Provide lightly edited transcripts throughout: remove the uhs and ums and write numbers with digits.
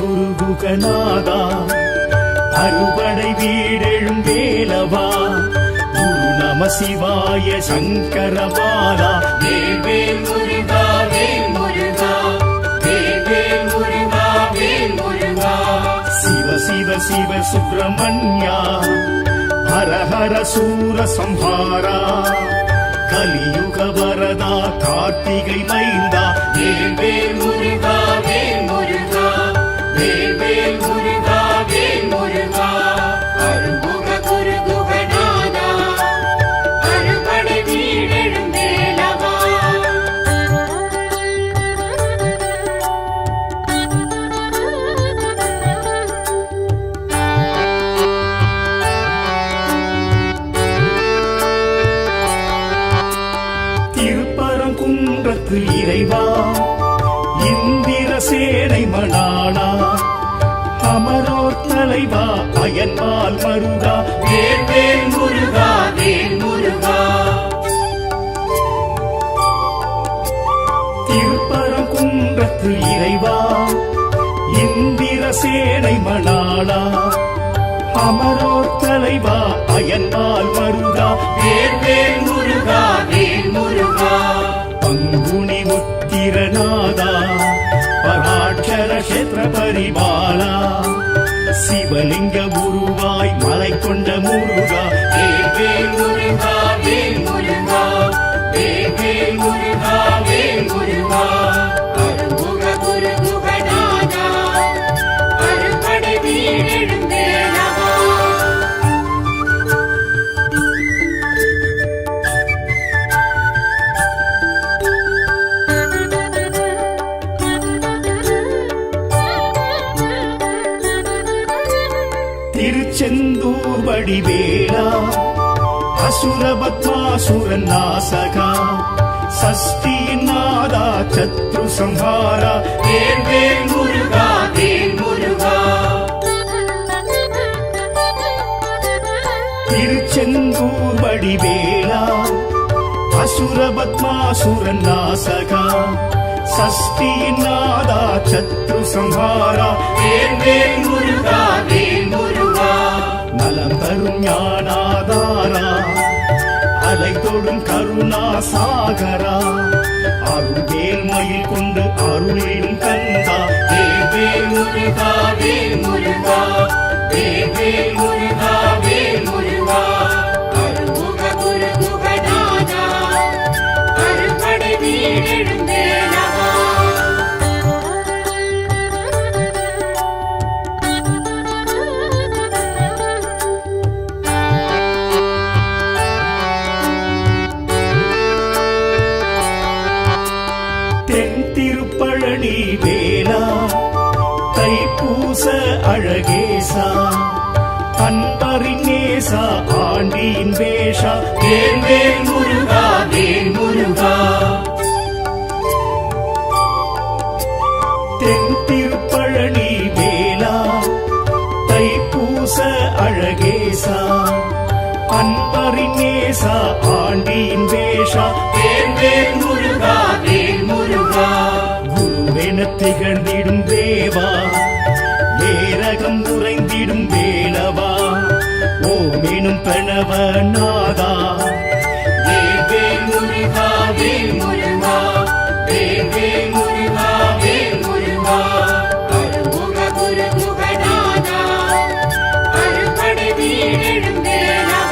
குருகுகநாதா அறுபடை வீடெழும் வேலவா குரு நம சிவாய சங்கரபாலா வேல் முருகா வேல் முருகா வேல் முருகா வேல் முருகா சிவ சிவ சிவ சுப்பிரமணியா ஹர ஹர சூர சம்ஹாரா கலியுக வரதா கார்த்திகை மைந்தா வேல் முருகா வேல் முருகா வேல் முருகா வேல் முருகா அருள்முக குருகுகநாதா அறுபடை வீடெழும் வேலவா திருப்பரங்குன்றத்து இறைவா இந்திர சேனை மணாளா அமரோர் தலைவா அயன்பால் மருகா வேல் முருகா வேல் முருகா திருப்பரங்குன்றத்து இறைவா இந்திர சேனை மணாளா அமரோர் தலைவா அயன்பால் மருகா வேல் முருகா வேல் முருகா பங்குனி உத்திரநாதா பராட்சர கஷேத்திர பரிபாலா சிவலிங்க உருவாய் மலை கொண்ட முருகா வேல் முருகா வேல் முருகா வேல் முருகா வேல் முருகா அருள்முக குருகுகநாதா அறுபடை வீடெழும் வேலவா திருச்செந்தூர் வடிவேலா அசுரபத்மாசுரன் நாசகா சஷ்டியின் நாதா சத்ரு சம்ஹாரா வேல் முருகா வேல் முருகா திருச்செந்தூர் வடிவேலா அசுரபத்மாசுரன் நாசகா சஷ்டியின் நாதா சத்ரு சம்ஹாரா வேல் முருகா வேல் முருகா நலம் தரும் ஞானாதாரா அலை தொடும் கருணா சாகரா அருள்வேல் மயில் கொண்டு அருளிடும் கந்தா வேல் முருகா வேல் முருகா வேல் முருகா வேல் முருகா அருள்முக குருகுகநாதா அறுபடை வீடெழும் வேலவா தென் திருப்பழனி வேலா தைப்பூச அழகேசா அன்பரின் நேசா ஆண்டியின் வேஷா வேல் முருகா வேல் முருகா தென் திருப்பழனி வேலா தைப்பூச அழகேசா அன்பரின் நேசா ஆண்டியின் வேஷா வேல் முருகா வேல் முருகா குருவென திகழ்ந்திடும் தேவா ஏரகம் உறைந்திடும் வேலவா ஓமெனும் பிரணவ நாதா வேல் முருகா வேல் முருகா வேல் முருகா வேல் முருகா அருள்முக குருகுகநாதா அறுபடை வீடெழும் வேலவா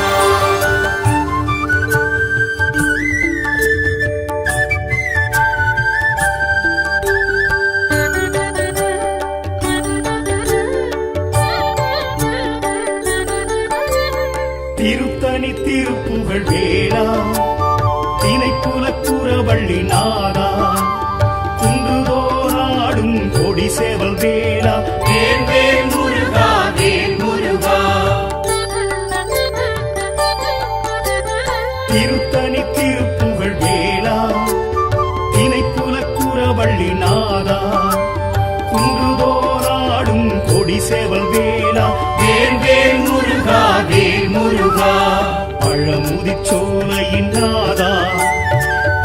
திருத்தணி திருப்புகழ் வேளா திணைக்குலக்குறவள்ளி நாதா குன்றுதோராடும் கொடி சேவல் வேளா வேல் முருகா வேல் முருகா திருத்தணி திருப்புகழ் வேளா திணைக்குலக்குறவள்ளி நாதா குன்றுதோராடும் கொடி சேவல் வேளா வேல் முருகா வேல் முருகா பழமுதிச்சோலையின் நாதா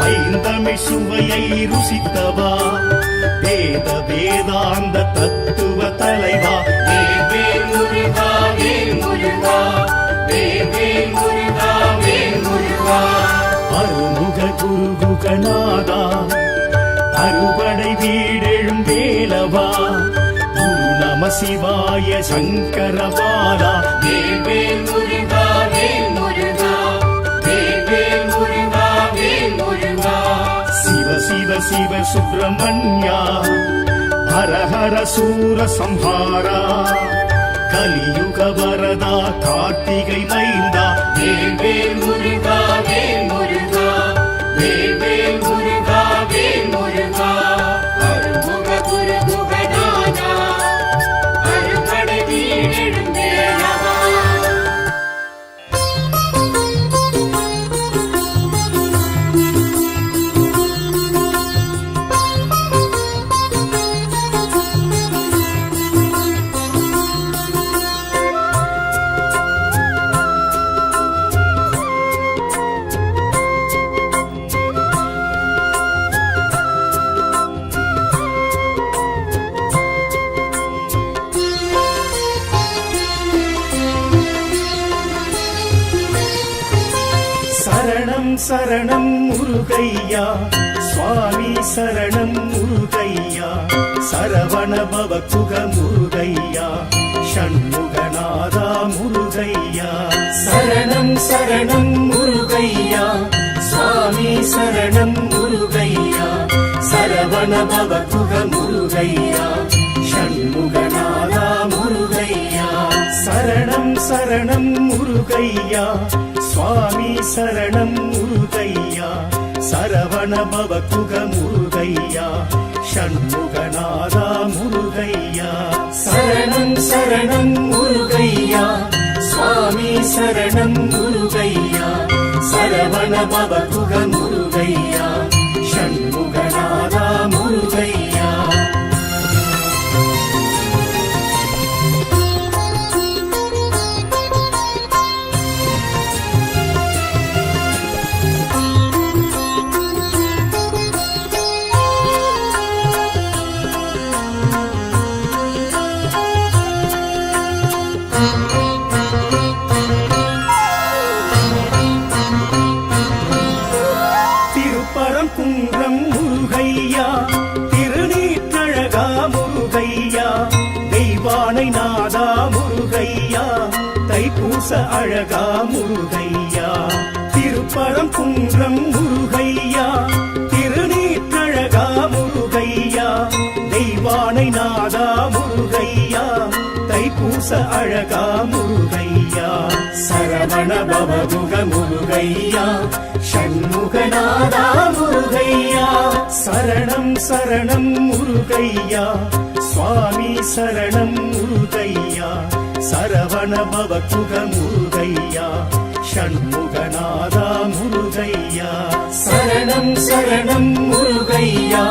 ஐந்தமிழ் சுவையை ருசித்தவா வேத வேதாந்த தத்துவ தலைவா வேல் முருகா வேல் முருகா வேல் முருகா வேல் முருகா அருமுக குருகுகநாதா அறுபடை வீடெழும் வேலவா குரு நம சிவாய சங்கரபாலா வேல் முருகா வேல் முருகா வேல் முருகா வேல் முருகா சிவ சிவ சிவ சுப்பிரமணியா ஹர ஹர சூர சம்ஹாரா கலியுக வரதா கார்த்திகை மைந்தா வேல் முருகா வேல் முருகா வேல் முருகா வேல் முருகா அருமுக குரு குகநாதா அறுபடை வீடெழும் வேலவா சரணம் சரணம் முருகையா சுவாமி சரணம் முருகையா சரவண பவ குக முருகையா ஷண்முகநாதா முருகையா சரணம் சரணம் முருகையா சுவாமி சரணம் முருகையா சரவண பவ குக முருகையா ஷண்முகநாதா முருகையா சரணம் சரணம் முருகையா சுவாமி சரணம் முருகையா சரவண பவ குக முருகையா ஷண்முகநாதா முருகையா சரணம் சரணம் முருகையா சுவாமி சரணம் முருகையா சரவண பவ குக முருகையா ஷண்முகநாதா முருகையா திருப்பரங்குன்றம் முருகையா திருநீற்றழகா முருகையா தெய்வானை நாதா முருகையா தைப்பூச அழகா முருகையா திருப்பரங்குன்றம் முருகையா திருநீற்றழகா முருகையா தெய்வானை நாதா முருகையா தைப்பூச அழகா முருகையா சரவண பவமுக முருகையா ஷண்முகநாதா முருகையா சரணம் சரணம் முருகையா சுவாமி சரணம் முருகையா சரவண பவ குக முருகையா ஷண்முகநாதா முருகையா சரணம் சரணம் முருகையா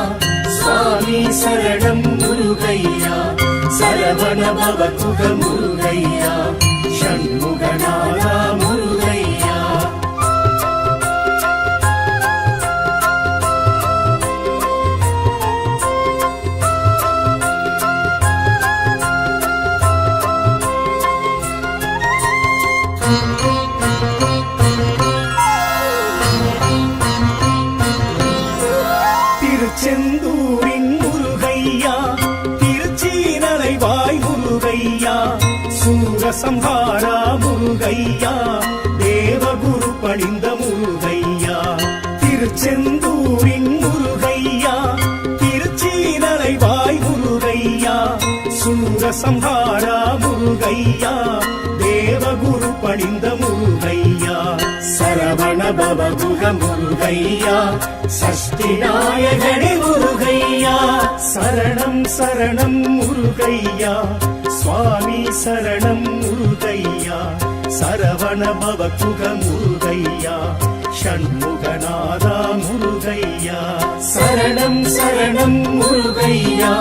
சுவாமி சரணம் முருகையா சரவண பவ குக முருகையா ஷண்முகநாதா முருகையா திருச்செந்தூரின் முருகையா திருச்சீனலைவாய் முருகையா சூரசம்ஹாரா முருகையா தேவகுரு பணிந்த முருகையா திருச்செந்தூரின் முருகையா திருச்சீனலைவாய் முருகையா சூரசம்ஹாரா முருகையா தேவகுரு பணிந்த முருகையா சரவண பவகுக முருகையா சஷ்டி நாயகனே முருகையா சரணம் சரணம் முருகையா சுவாமி சரணம் முருகையா சரவண பவகுக முருகையா ஷண்முகநாதா முருகையா சரணம் சரணம் முருகையா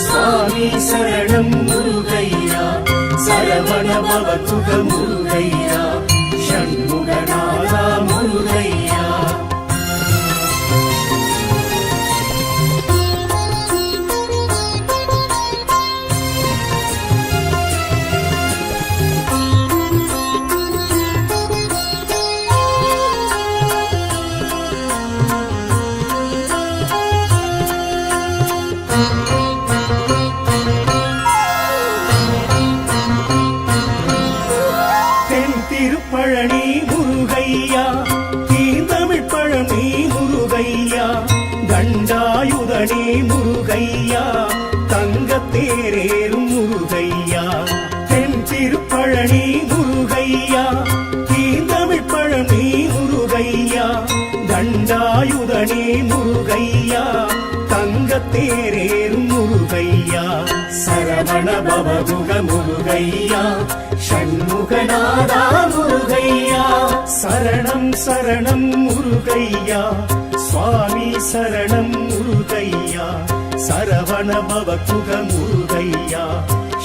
சுவாமி சரணம் முருகையா சரவண பவகுக முருகையா ஷண்முகநாதா முருகையா முருகையா தங்கத்தேரேறும் முருகையா தென் திருப்பழனி முருகையா தீந்தமிழ் பழனி முருகையா தண்டாயுதனே முருகையா தங்கத்தேரேறும் முருகையா சரவண பவகுக முருகையா ஷண்முகநாதா முருகையா சரணம் சரணம் முருகையா சுவாமி சரணம் முருகையா சரவண பவகுக முருகையா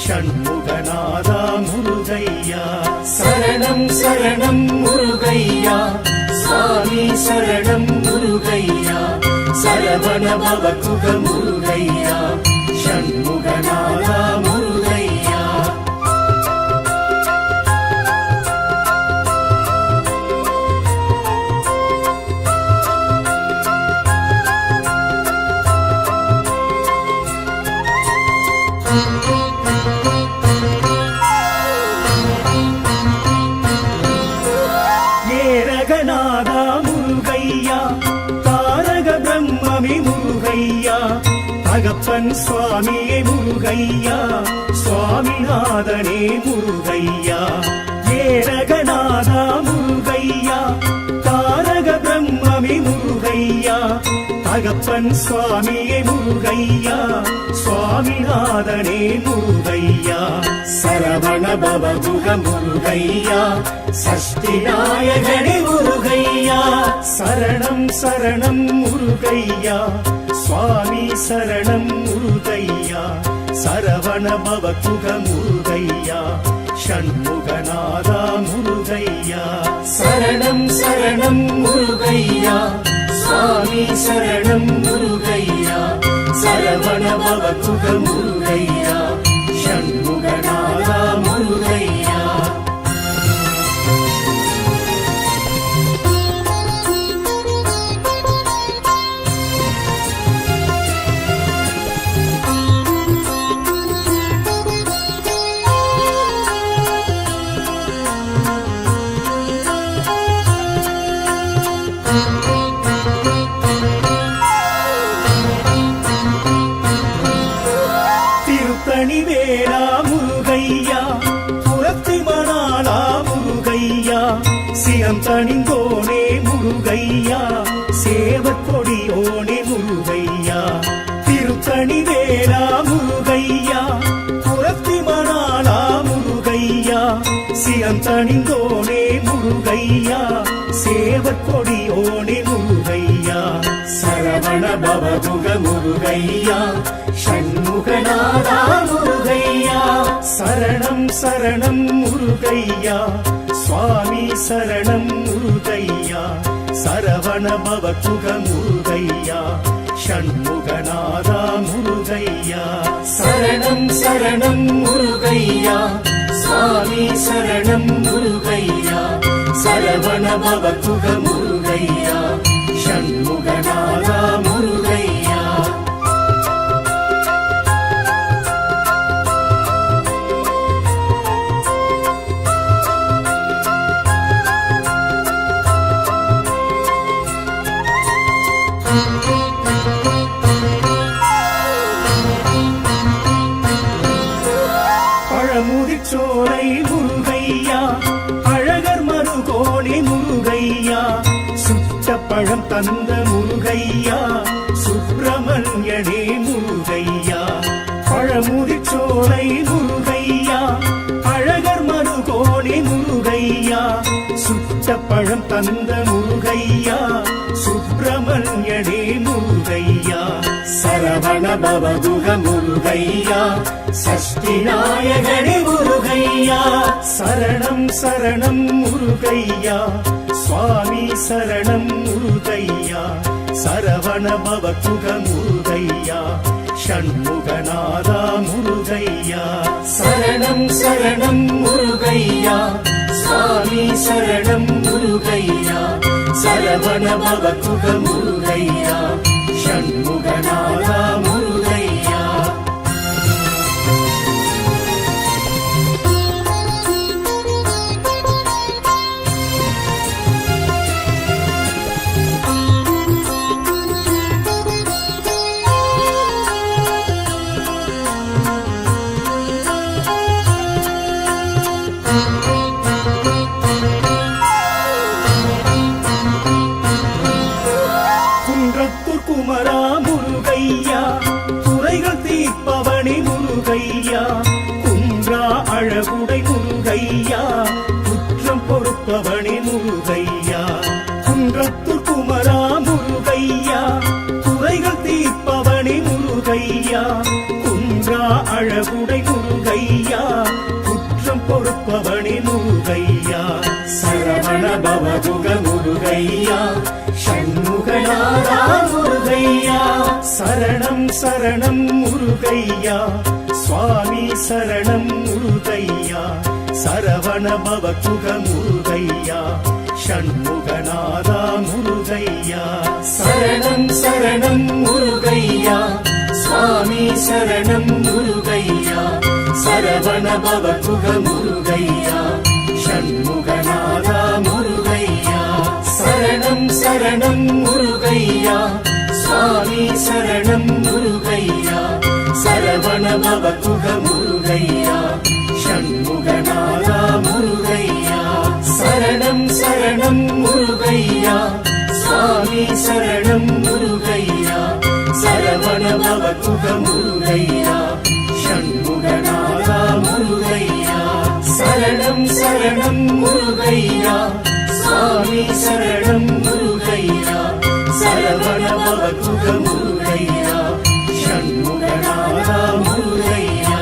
ஷண்முகநாதா முருகையா சரணம் சரணம் முருகையா சுவாமி சரணம் முருகையா சரவண பவகுக முருகையா ஷண்முகநாதா முருகையா ஏரகநாதா முருகையா தாரக பிரம்மமே முருகையா தகப்பன் சுவாமியே முருகையா சுவாமிநாதனே முருகையா ஏரகநாதா முருகையா தாரக பிரம்மமே முருகையா தகப்பன் சுவாமியே முருகையா சுவாமிநாதனே முருகையா சரவண பவகுக முருகையா சஷ்டி நாயகனே முருகையா சரணம் சரணம் முருகையா சுவாமி சரணம் முருகையா சரவண பவகுக முருகையா ஷண்முகநாதா முருகையா சரணம் சரணம் முருகையா சுவாமி சரணம் முருகையா சரவண பவகுக முருகையா ஷண்முகநாதா முருகையா திருத்தணிவேலா முருகையா புறத்தி மணாலா முருகையா சிரம் தணிந்தோனே முருகையா சேவற்கொடியோனே முருகையா திருத்தணிவேலா முருகையா புறத்தி மணாலா முருகையா சிரம் தணிந்தோனே முருகையா சேவற்கொடியோனே முருகையா சரவண பவகுக முருகையா ஷண்முகநாதா முருகையா சரணம் சரணம் முருகையா சுவாமி சரணம் முருகையா சரவண பவகுக முருகையா ஷண்முகநாதா முருகையா சரணம் சரணம் முருகையா சுவாமி சரணம் முருகையா சரவண பவகுக முருகையா ஷண்முகநாதா முருகையா பழமுதிர்ச்சோலை முருகையா அழகர் மருகோணி முருகையா சுட்ட பழம் தந்த முருகையா சுப்பிரமணியனே முருகையா பழமுதிர்ச்சோலை முருகையா அழகர் மருகோணி முருகையா சுட்ட பழம் தந்த முருகையா சுப்பிரமணியனே முருகையா சரவண பவகுக முருகையா சஷ்டி நாயகனே முருகையா சரணம் சரணம் முருகையா சுவாமி சரணம் முருகையா சரவண பவகுக முருகையா ஷண்முகநாதா முருகையா சரணம் சரணம் முருகையா சுவாமி சரணம் முருகையா சரவண பவகுக முருகையா ஷண்முகநாதா முருகையா அழகுடை முருகையா குற்றம் பொறுப்பவனே முருகையா குன்றத்தூர் குமரா முருகையா குறைகள் தீர்ப்பவனே முருகையா குன்றா அழகுடை முருகையா குற்றம் பொறுப்பவனே முருகையா சரவண பவகுக முருகையா ஷண்முகநாதா முருகையா சரணம் சரணம் முருகையா சுவாமி சரணம் முருகையா சரவண பவகுக முருகையா ஷண்முகநாதா முருகையா சரணம் சரணம் முருகையா சுவாமி சரணம் முருகையா சரவண பவகுக முருகையா ஷண்முகநாதா முருகையா சரணம் சரணம் முருகையா சுவாமி சரணம் முருகையா சரவண பவகுக முருகையா ஷண்முகநாதா முருகையா சரணம் சரணம் முருகையா சுவாமி சரணம் முருகையா சரவண பவகுக முருகையா ஷண்முகநாதா முருகையா சரணம் சரணம் முருகையா சுவாமி சரணம் முருகையா சரவண பவகுக முருகையா ஷண்முகநாதா முருகையா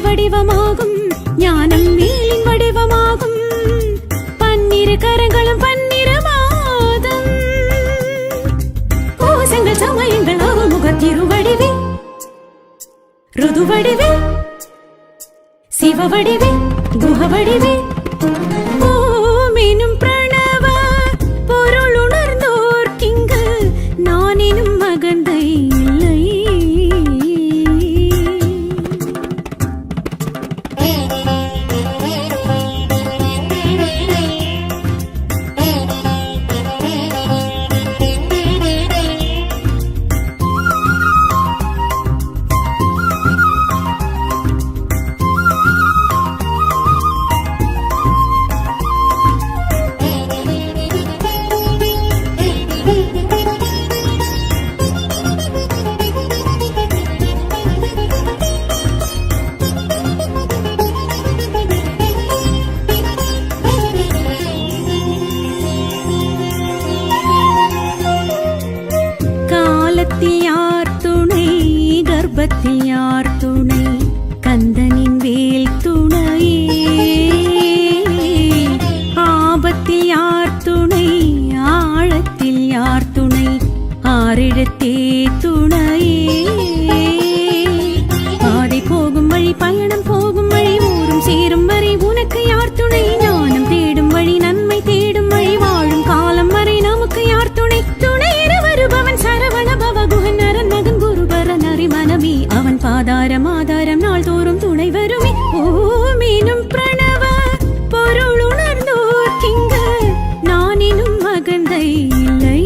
வடிவமாகும் ஞானம் மேலின் வடிவமாகும் பன்னிரு கரங்களும் பன்னிரு மாதம் கோசங்கள் சமயங்கள் அவமுக திருவடிவே ருதுவடிவே சிவவடிவே குஹவடிவே ஓமெனும் பிரணவ பொருள் உணர்ந்தோர்க்கிங்கு நான் எனும் மகந்தை இல்லை. யார் துணை கர்ப்பத்தில் யார் துணை கந்தனின் வேல் துணையே ஆபத்தில் யார் துணை ஆழத்தில் யார் துணை ஆறிடத்தே துணையே பாதை போகும் வழி பயணம் போகும் வழி ஊரும் சேரும் வரை உனக்கு யார் துணை ஞானம் தேடும் வழி நன்மை தேடும் வழி வாழும் காலம் வரை நமக்கு யார் துணை துணை வருபவன் சரவண பவகுஹன் நரன் மகன் குருபரன் அறிமனமே அவன் பாதாரம் ஆதாரம் நாள் தோறும் துணை வருமே ஓமெனும் பிரணவ பொருள் உணர்ந்தோர்க்கிங்கு நான் எனும் மகந்தை இல்லை.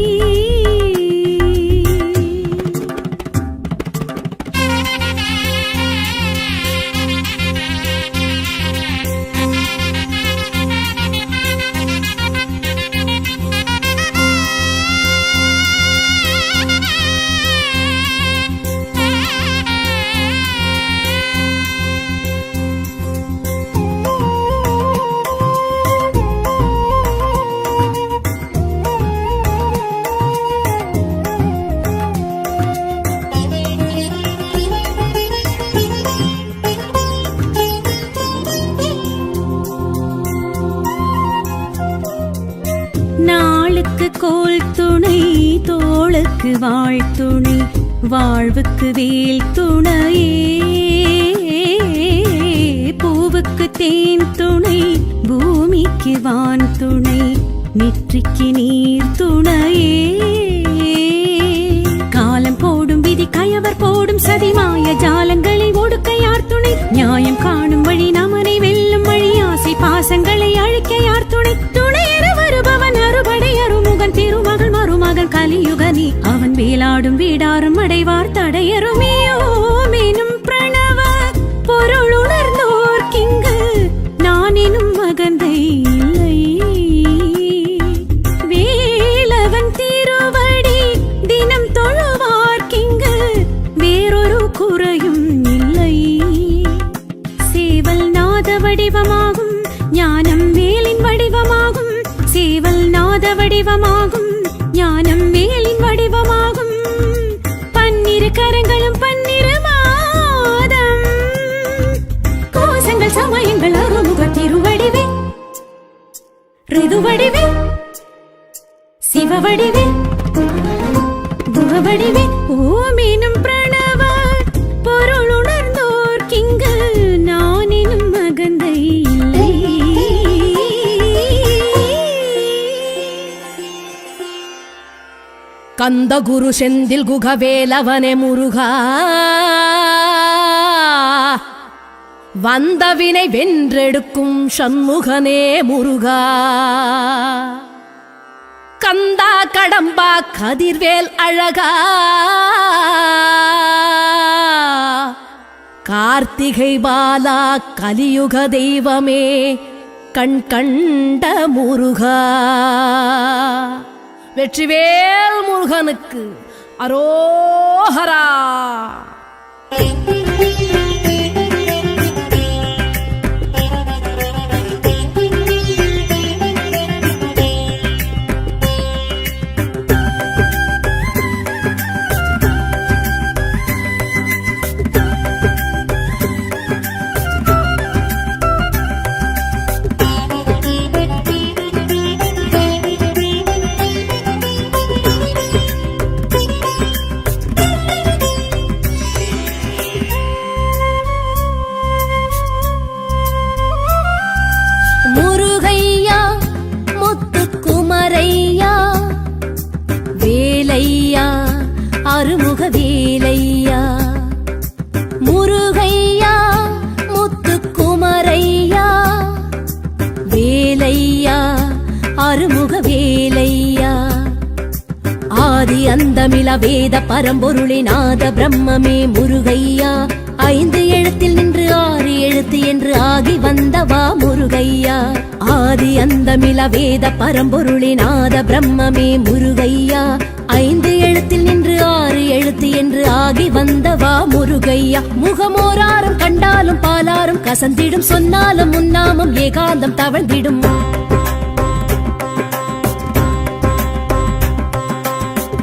தோள் துணை தோளுக்கு வாழ்த்துணை வாழ்வுக்கு வேல் துணையே பூவுக்கு தேன் துணை பூமிக்கு வான் துணை நெற்றிக்கு நீர் துணையே காலம் போடும் விதி கயவர் போடும் சதி மாய ஜாலங்களை ஒடுக்க யார் துணை நியாயம் காணும் வழி நமனை வெல்லும் வழி ஆசை பாசங்களை அழிக்க யார் துணை துணையென வருபவன் அறுபடை அருமுகன் திருமகள் மருமகன் கலியுகனி அவன் வேலாடும் வீடாரும் அடைவார் தடையருமே ஓமெனும் பிரணவ பொருள் உணர்ந்தோர்க்கிங்கு நான் எனும் மகந்தை இல்லை வேலவன் திருவடி தினம் தொழுவார்க்கிங்கு வேறொரு குறையும் இல்லை சேவல் நாத வடிவமாகும் ஞானம் வேலின் வடிவமாகும் சேவல் நாத வடிவமாகும் ஞானம் வேலின் வடிவமாகும் பன்னிரு கரங்களும் பன்னிரு மாதம் கோசங்கள் சமயங்கள் அருமுக திருவடிவே ரிதுவடிவே சிவவடிவே குகவடிவே ஓமெனும் பிரணவ பொருள் உணர்ந்தோர்க்கிங்கு நான் எனும் மகந்தை இல்லை கந்த குரு செந்தில் குகவேலவனே முருகா வந்தவினை வென்றெடுக்கும் சண்முகனே முருகா கந்தா கடம்பா கதிர்வேல் அழகா கார்த்திகை பாலா கலியுக தெய்வமே கண் கண்ட முருகா வெற்றிவேல் முருகனுக்கு அரோஹரா. அருமுக வேலையா முருகையா முத்துக்குமரையா வேலையா அருமுக வேலையா ஆதி அந்தமில வேத பரம்பொருளே நாத பிரம்மமே முருகையா ஐந்து எழுத்தில் நின்று ஆறு எழுத்து என்று ஆகி வந்தவா முருகையா ஆதி அந்தமில வேத பரம்பொருளே நாத பிரம்மமே முருகையா ஐந்து எழுத்தில் நின்று ஆறு எழுத்து என்று ஆகி வந்தவா முருகையா முகமோராரும் கண்டாலும் பாலாரும் கசந்திடும் சொன்னாலும் முன்னாமும் ஏகாந்தம் தவழ்ந்திடும்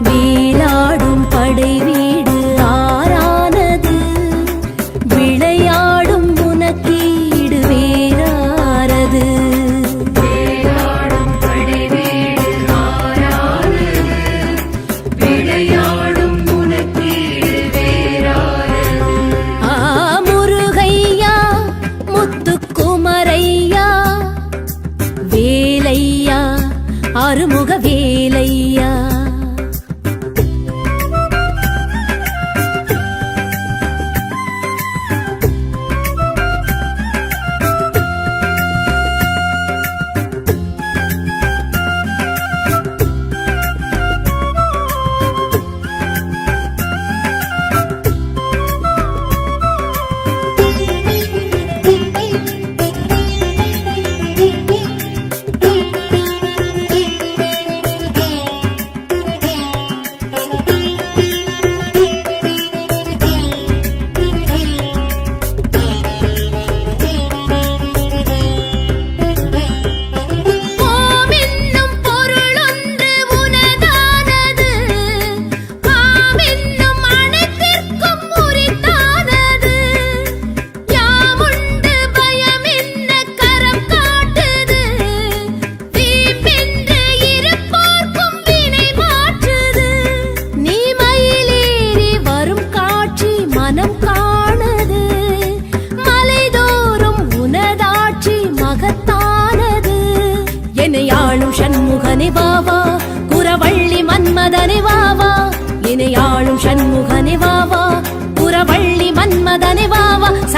வேலாடும் படை வீடு ஆறானது விளையாடும் உனக்கீடு வேறாரது முருகையா முத்துக்குமரையா வேலையா அருமுக வேலையா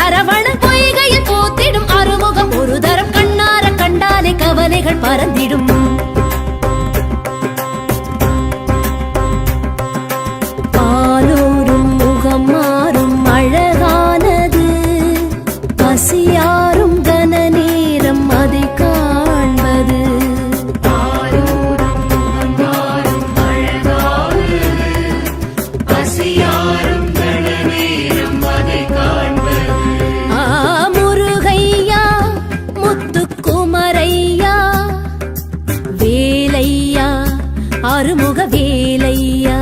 சரவண பொய்கையில் போத்திடும் அறுமுகம் ஒரு தரம் கண்ணார கண்டாலே கவலைகள் பறந்திடும். பாலூரும் முகம் மாறும் அழகானது பசியாரும் கன நேரம் அதை காண்பது. முருகையா முத்துக்குமரையா வேலையா அறுமுக வேலையா.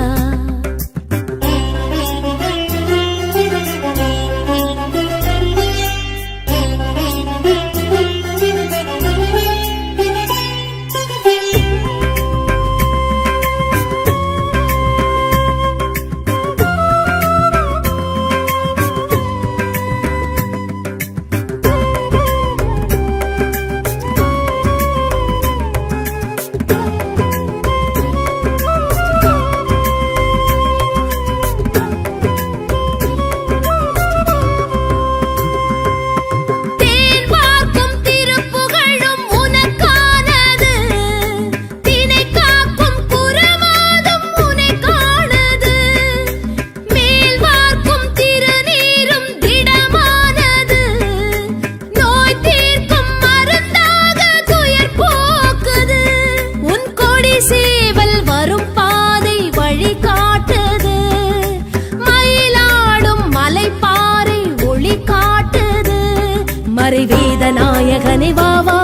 மறைவேதநாயகனே வாவா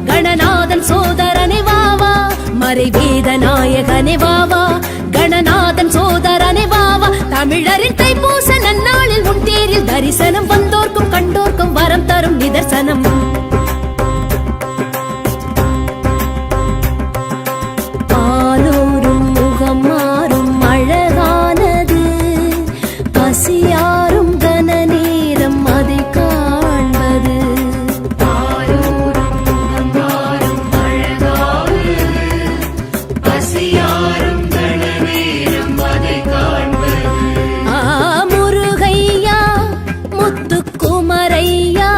கணநாதன் சோதரனே வாவா. மறைவேதநாயகனே வாவா கணநாதன் சோதரனே வாவா. தமிழரின் தைப்பூச நன்னாளில் உன் தேரில் தரிசனம் வந்தோர்க்கும் கண்டோர்க்கும் வரம் தரும் நிதர்சனம். பாலூரும் முகம் மாறும் அழகானது பசியாரும் கன நேரம் அதை காண்பது. முருகையா முத்துக்குமரையா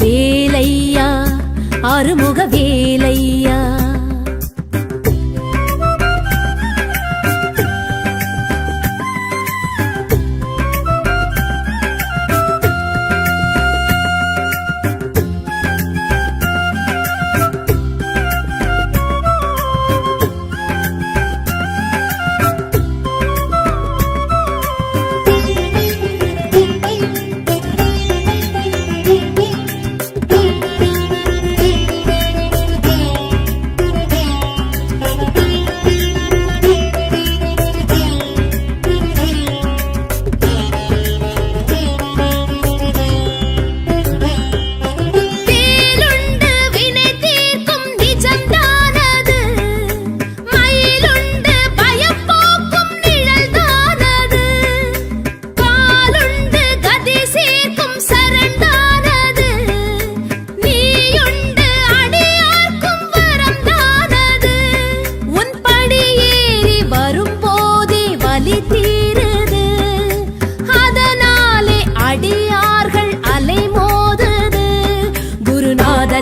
வேலையா அறுமுக வேலையா.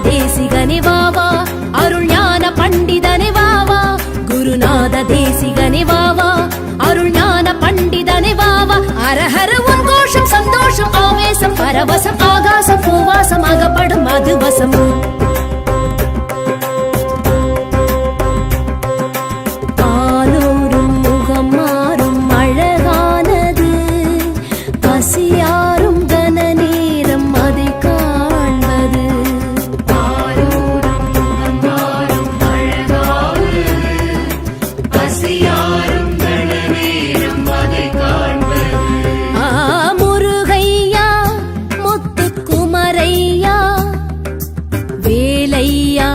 தேசிகனே வாவா அருள் ஞான பண்டிதனே வாவா. குருநாத தேசிகனே வாவா அருள் ஞான பண்டிதனே வாவா. அரஹர உன் கோஷம் சந்தோஷம் ஆவேசம் பரவசம் ஆகாசம் பூவாசம் அகப்படும் மதுவசம். பாலூரும் முகம் மாறும் அழகானது பசியாரும் கன நேரம் அதை காண்பது. முருகையா முத்துக்குமரையா வேலையா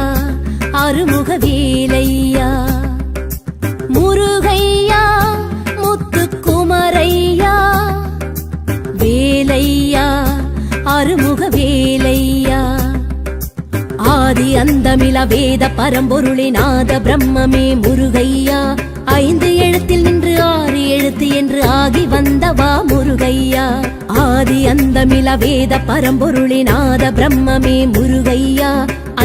அறுமுக வேலையா. முருகையா முத்துக்குமரையா வேலையா அறுமுக வேலையா. ஆதி அந்தமில வேத பரம்பொருளே நாத பிரம்மமே முருகையா. 5 எழுத்தில் நின்று 6 எழுத்து என்று ஆகி வந்தவா முருகையா. ஆதி அந்த அந்தமில வேத பரம்பொருளே நாத பிரம்மமே முருகையா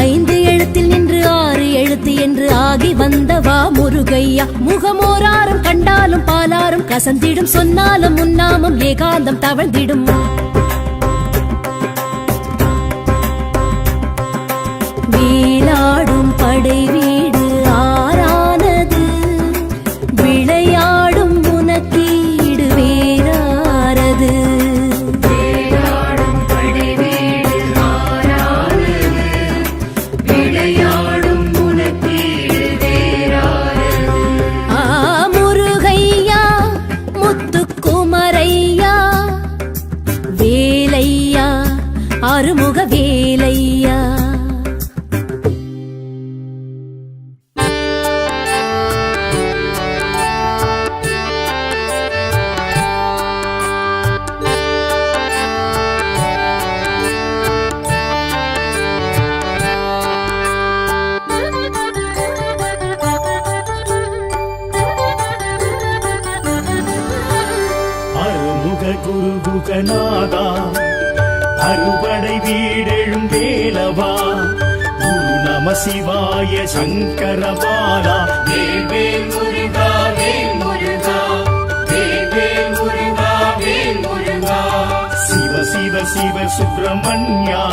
5 எழுத்தில் நின்று 6 எழுத்து என்று ஆகி வந்தவா முருகையா முகமோராரும் கண்டாலும் பாலாரும் கசந்திடும் சொன்னாலும் உன்னாமம் ஏகாந்தம் தவழ்ந்திடும் வீலாடும் படை வீடு ஆறானது விளையாடும் உனக்கீடு வேறாரது வேளாடும் படை வீடு ஆரானது விளையாடும் உனக்கீடு வேறாரது ஆ முருகையா முத்துக்குமரையா வேலையா அருமுக வேலையா அருமுக குருகுகநாதா அறுபடை வீடெழும் வேலவா குரு நம சிவாய சங்கரபாலா வேல் முருகா வேல் முருகா வேல் முருகா வேல் முருகா சிவ சிவ சிவ சுப்பிரமணியா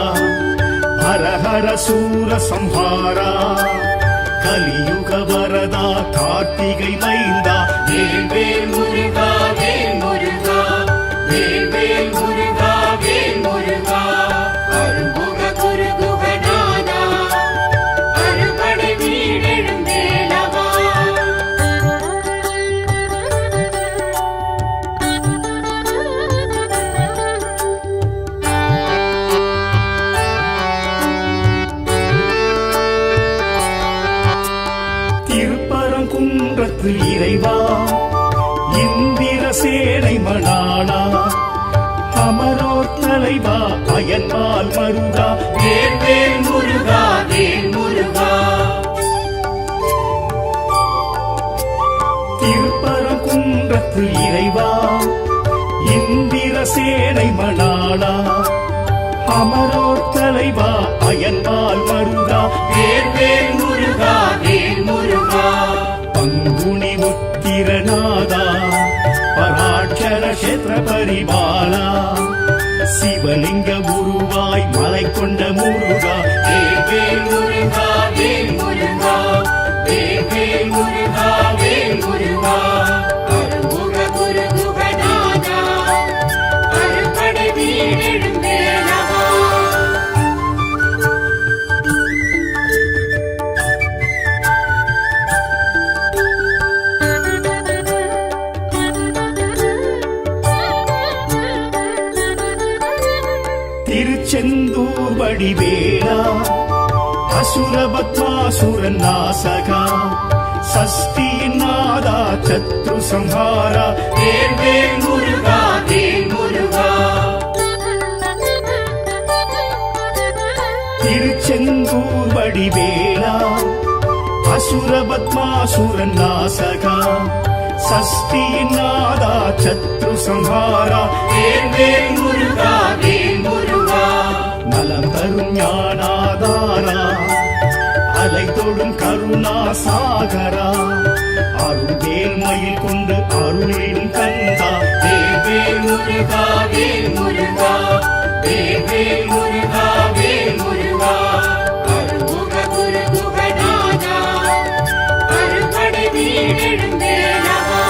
ஹர ஹர சூர சம்ஹாரா கலியுக வரதா கார்த்திகை மைந்தா வேல் முருகா வேல் முருகா வேல் முருகா வேல் முருகா அருமுக குருகுகநாதா அறுபடை வீடெழும் வேலவா திருப்பரங்குன்றத்து இறைவா இந்திர சேனை மணாளா அமரோர் தலைவா அயன்பால் மருகா வேல் முருகா வேல் முருகா திருப்பரங்குன்றத்து இறைவா இந்திர சேனை மணாளா அமரோர் தலைவா அயன்பால் மருகா வேல் முருகா வேல் முருகா பங்குனி உத்திரநாதா பராட்சர கஷேத்திர பரிபாலா சிவலிங்க உருவாய் மலை கொண்ட முருகா வேல் முருகா வேல் முருகா வேல் முருகா வேல் முருகா அருமுக குருகுகநாதா அறுபடை வீடெழும் வேலவா திருச்செந்தூர் வடிவேலா அசுரபத்மாசுரன் நாசகா சஷ்டியின் நாதா சத்ரு சம்ஹாரா வேல் முருகா வேல் முருகா திருச்செந்தூர் வடிவேலா அசுரபத்மாசுரன் நாசகா சஷ்டியின் நாதா சத்ரு சம்ஹாரா வேல் முருகா வேல் முருகா நலம் தரும் ஞானாதாரா அலை தொடும் கருணா சாகரா அருள்வேல் மயில் கொண்டு அருளிடும் கந்தா வேல் முருகா வேல் முருகா வேல் முருகா வேல் முருகா அருமுக குருகுகநாதா அறுபடை வீடெழும் வேலவா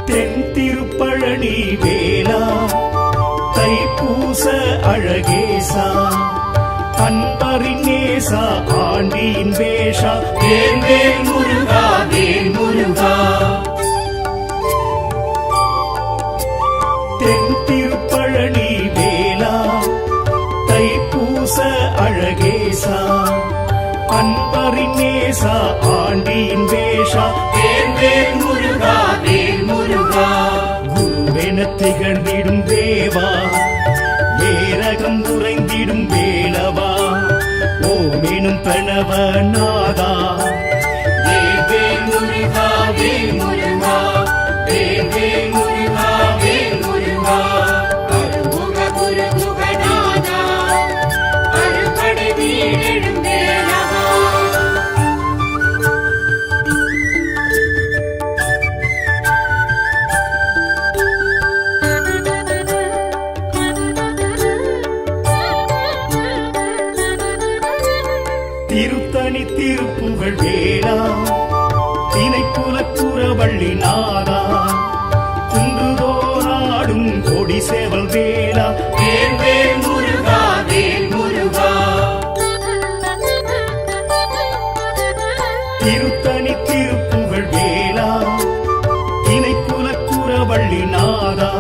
தென் திருப்பழனி வேலா தைப்பூச அழகேசா அன்பரின் நேசா ஆண்டியின் வேஷா வேல் முருகா வேல் முருகா தென் திருப்பழனி வேலா தைப்பூச அழகேசா அன்பரின் நேசா ஆண்டியின் வேஷா வேல் முருகா வேல் முருகா குருவென திகழ்ந்திடும் தேவா ஏரகம் உறைந்த பைரவநாதா வேல் வேல் முருகா வேல் முருகா வேல் வேல் முருகா வேல் முருகா அருமுக குருகுகநாதா அறுபடை வீடெழும் வேலவா திருத்தணி திருப்புகழ் வேளா திணைக்குலக்குறவள்ளி நாதா குன்றுதோறாடும் கொடி சேவல் வேளா வேல் வேல் முருகா வேல் முருகா திருத்தணி திருப்புகழ் வேளா திணைக்குலக்குறவள்ளி நாதா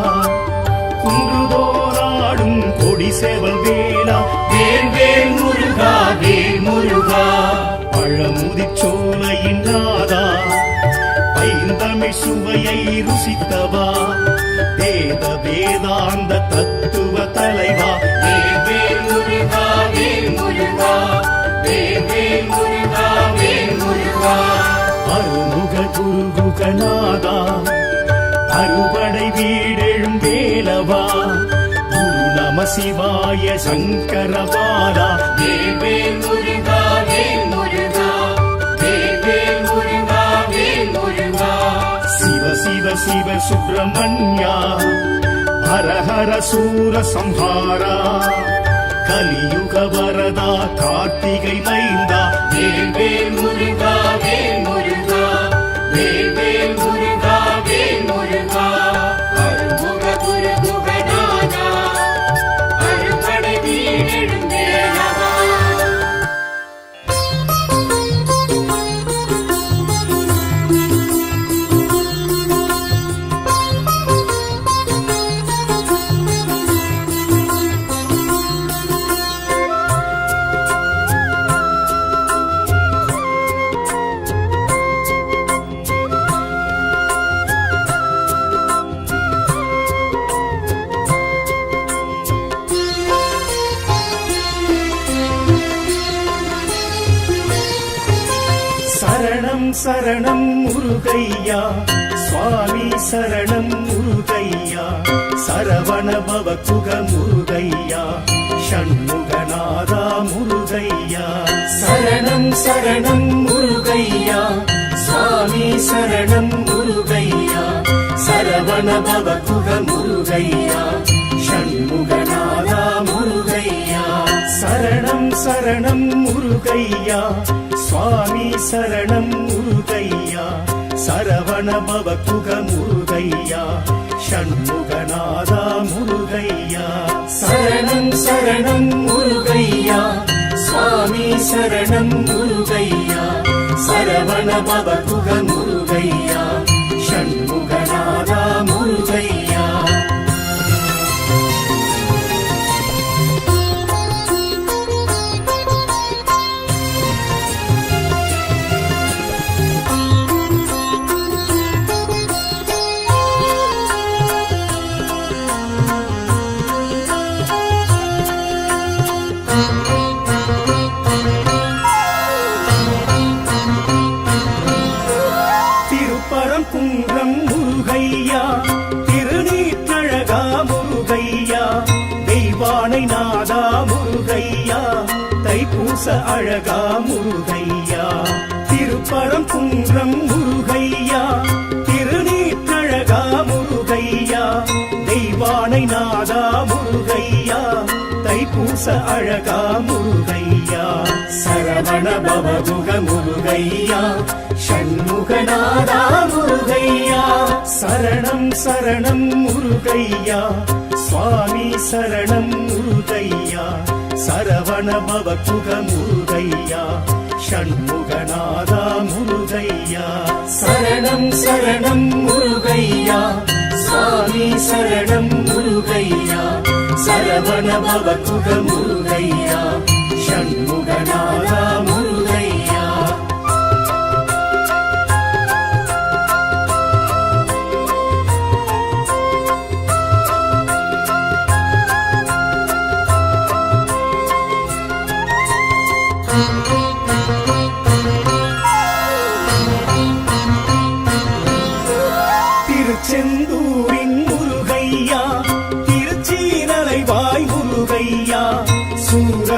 குன்றுதோறாடும் கொடி சேவல் வேளா வேல் வேல் முருகா வேல் முருகா பழமுதிர்ச்சோலையின் நாதா பைந்தமிழ் சுவையை ருசித்தவா வேத வேதாந்த தத்துவ தலைவா வேல் வேல் முருகா வேல் முருகா வேல் வேல் முருகா வேல் முருகா அருமுக குருகுகநாதா அறுபடை வீடெழும் வேலவா குரு நம சிவாய சங்கரபாலா வேல் வேல் முருகா வேல் முருகா வேல் வேல் முருகா வேல் முருகா சிவ சிவ சிவ சுப்பிரமணியா ஹர ஹர சூர சம்ஹாரா கலியுக வரதா கார்த்திகை மைந்தா வேல் வேல் முருகா வேல் முருகா வேல் வேல் முருகா வேல் முருகா அருமுக குருகுகநாதா அறுபடை வீடெழும் வேலவா சரணம் சரணம் முருகையா சுவாமி சரணம் முருகையா சரவண பவகுக முருகையா ஷண்முகநாதா முருகையா சரணம் சரணம் முருகையா சுவாமி சரணம் முருகையா சரவண பவகுக முருகையா ஷண்முகநாதா முருகையா சரணம் சரணம் முருகையா சுவாமி சரணம் முருகையா சரவண பவகுக முருகையா ஷண்முகநாதா முருகையா சரணம் சரணம் முருகையா சுவாமி சரணம் முருகையா சரவண பவகுக முருகையா ஷண்முகநாதா முருகையா திருப்பரங்குன்றம் முருகையா திருநீற்றழகா முருகையா தெய்வானை நாதா முருகையா தைப்பூச அழகா முருகையா திருப்பரங்குன்றம் முருகையா திருநீற்றழகா முருகையா தெய்வானை நாதா முருகையா தைப்பூச அழகா முருகையா சரவண பவகுக முருகையா ஷண்முகநாதா முருகையா சரணம் சரணம் முருகையா சுவாமி சரணம் முருகையா சரவண பவகுக முருகையா ஷண்முகநாதா முருகையா சரணம் சரணம் முருகையா சுவாமி சரணம் முருகையா சரவண பவகுக முருகையா ஷண்முகநாதா முருகையா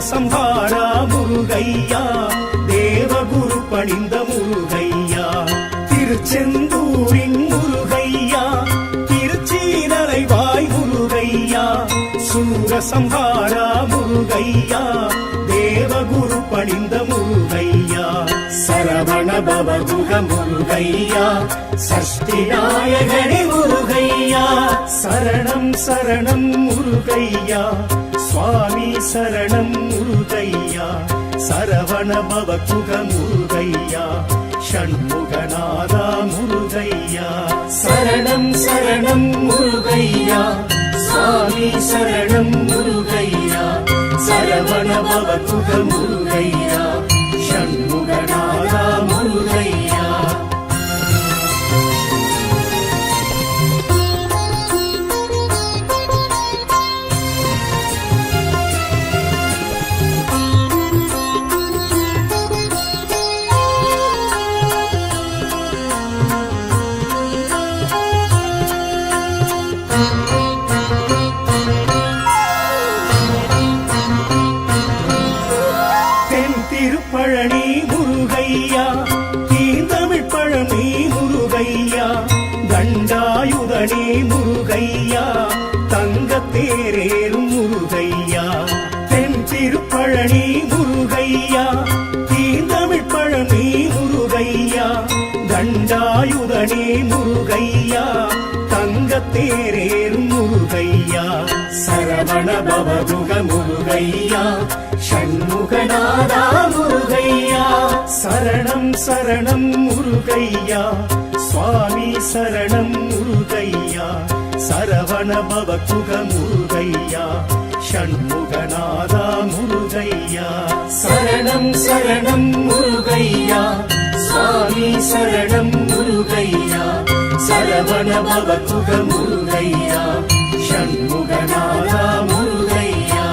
சூரசம்ஹாரா முருகையா தேவகுரு பணிந்த முருகையா திருச்செந்தூரின் முருகையா திருச்சீனலைவாய் முருகையா சூரசம்ஹாரா முருகையா தேவகுரு பணிந்த முருகையா சரவண பவகுக முருகையா சஷ்டி நாயகனே முருகையா சரணம் சரணம் முருகையா சுவாமி சரணம் முருகையா சரவண பவகுக முருகையா ஷண்முகநாதா முருகையா சரணம் சரணம் முருகையா சுவாமி சரணம் முருகையா சரவண பவகுக முருகையா ஷண்முகநாதா முருகையா பழனி முருகையா தீந்தமிழ் பழனி முருகையா தண்டாயுதனே முருகையா தங்கத்தேரேறும் முருகையா தென் திருப்பழனி முருகையா தீந்தமிழ் பழனி முருகையா தண்டாயுதனே முருகையா தங்கத்தேரேறும் முருகையா சரவண பவகுக முருகையா ஷண்முகநாதா முருகையா சரணம் சரணம் முருகையா சுவாமி சரணம் முருகையா சரவண பவகுக முருகையா ஷண்முகநாதா முருகையா சரணம் சரணம் முருகையா சுவாமி சரணம் முருகையா சரவண பவகுக முருகையா ஷண்முகநாதா முருகையா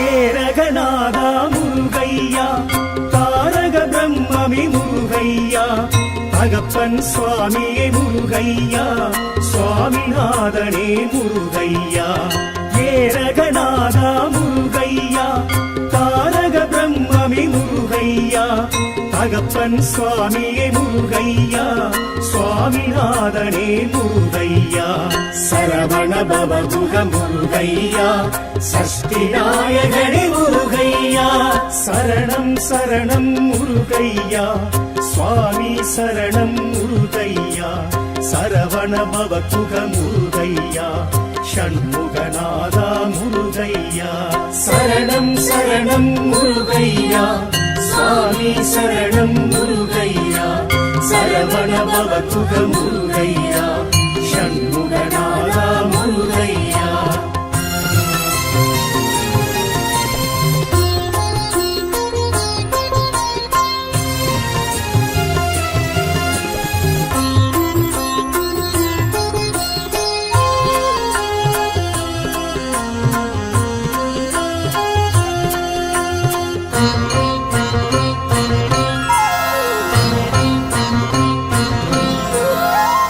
ஏரகநாதா முருகையா தாரக பிரம்மமே முருகையா தகப்பன் சுவாமியே முருகையா சுவாமிநாதனே முருகையா ஏரகநாதா முருகையா தாரக பிரம்மமே முருகையா தகப்பன் சுவாமியே முருகையா சுவாமிநாதனே முருகையா சரவண பவகுக முருகையா சஷ்டி நாயகனே முருகையா சரணம் சரணம் முருகையா சுவாமி சரணம் முருகையா சரவண பவகுக முருகையா ஷண்முகநாதா முருகையா சரணம் சரணம் முருகையா சுவாமி சரணம் முருகையா சரவண பவகுக முருகையா ஷண்முகநாதா முருகையா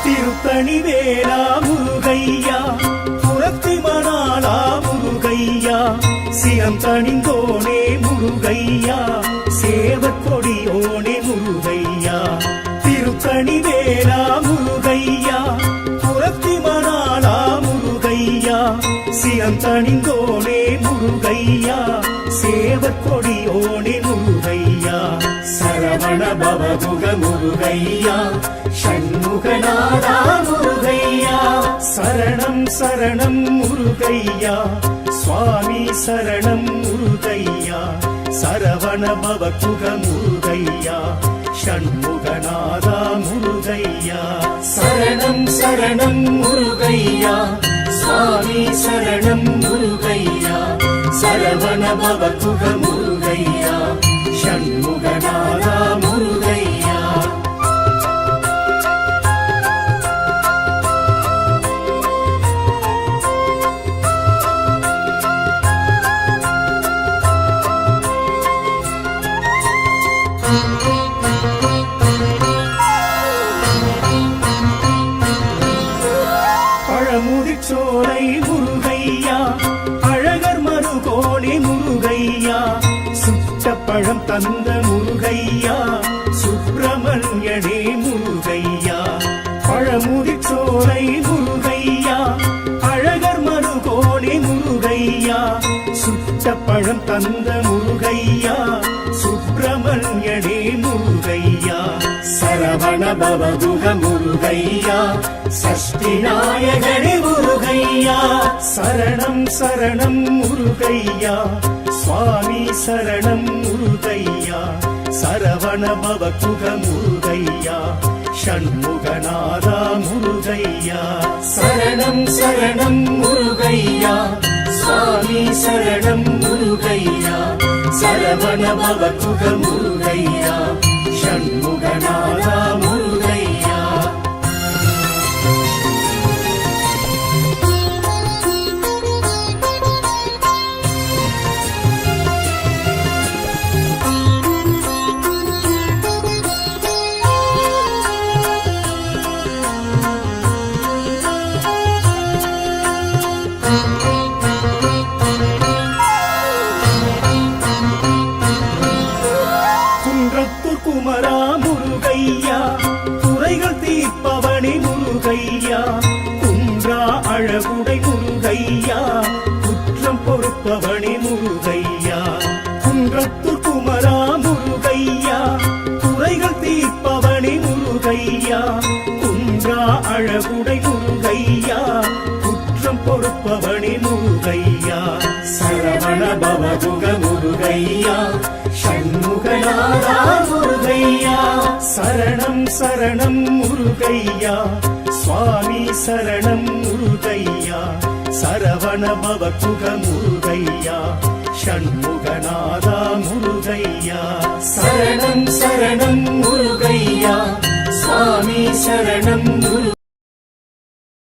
திருத்தணிவேலா முருகையா புரத்தி மணாலா முருகையா சிரம் தணிந்தோனே முருகையா சேவற்கொடியோனே முருகையா திருத்தணிவேலா முருகையா புரத்தி மணாலா முருகையா சிரம் தணிந்தோனே முருகையா சேவற்கொடியோனே முருகையா சரவண பவகுக முருகையா ஷண்முகநாதா முருகையா சரணம் சரணம் முருகையா சுவாமி சரணம் முருகையா சரவண பவகுக முருகையா ஷண்முகநாதா முருகையா சரணம் சரணம் முருகையா சுவாமி சரணம் முருகையா சரவண பவகுக முருகையா ஷண்முகநாதா முருகையா பழமுதிர்ச்சோலை முருகையா அழகர் மருகோணி முருகையா சுட்ட பழம் தந்த முருகையா சுப்பிரமணியனே முருகையா பழமுதிர்ச்சோலை முருகையா அழகர் மருகோணி முருகையா சுட்ட பழம் தந்த முருகையா சுப்பிரமணியனே முருகையா சரவண பவகுக முருகையா சஷ்டி நாயகனே முருகையா சரணம் சரணம் முருகையா சுவாமி சரணம் முருகையா சரவண பவகுக முருகையா ஷண்முகநாதா முருகையா சரணம் சரணம் முருகையா சுவாமி சரணம் முருகையா சரவண பவகுக முருகையா ஷண்முகநாதா முருகையா குன்றத்தூர் குமரா முருகையா குறைகள் தீர்ப்பவனே முருகையா குன்றா அழகுடை முருகையா குற்றம் பொறுப்பவனே முருகையா குன்றத்தூர் குமரா முருகையா குறைகள் தீர்ப்பவனே முருகையா குன்றா அழகுடை முருகையா குற்றம் பொறுப்பவனே முருகையா சரவண பவகுக முருகையா ஷண்முகநாதா முருகையா சரணம் சரணம் முருகையா சுவாமி சரணம் முருகையா சரவண பவகுக முருகையா ஷண்முகநாதா முருகையா சரணம் சரணம் முருகையா சுவாமி சரணம்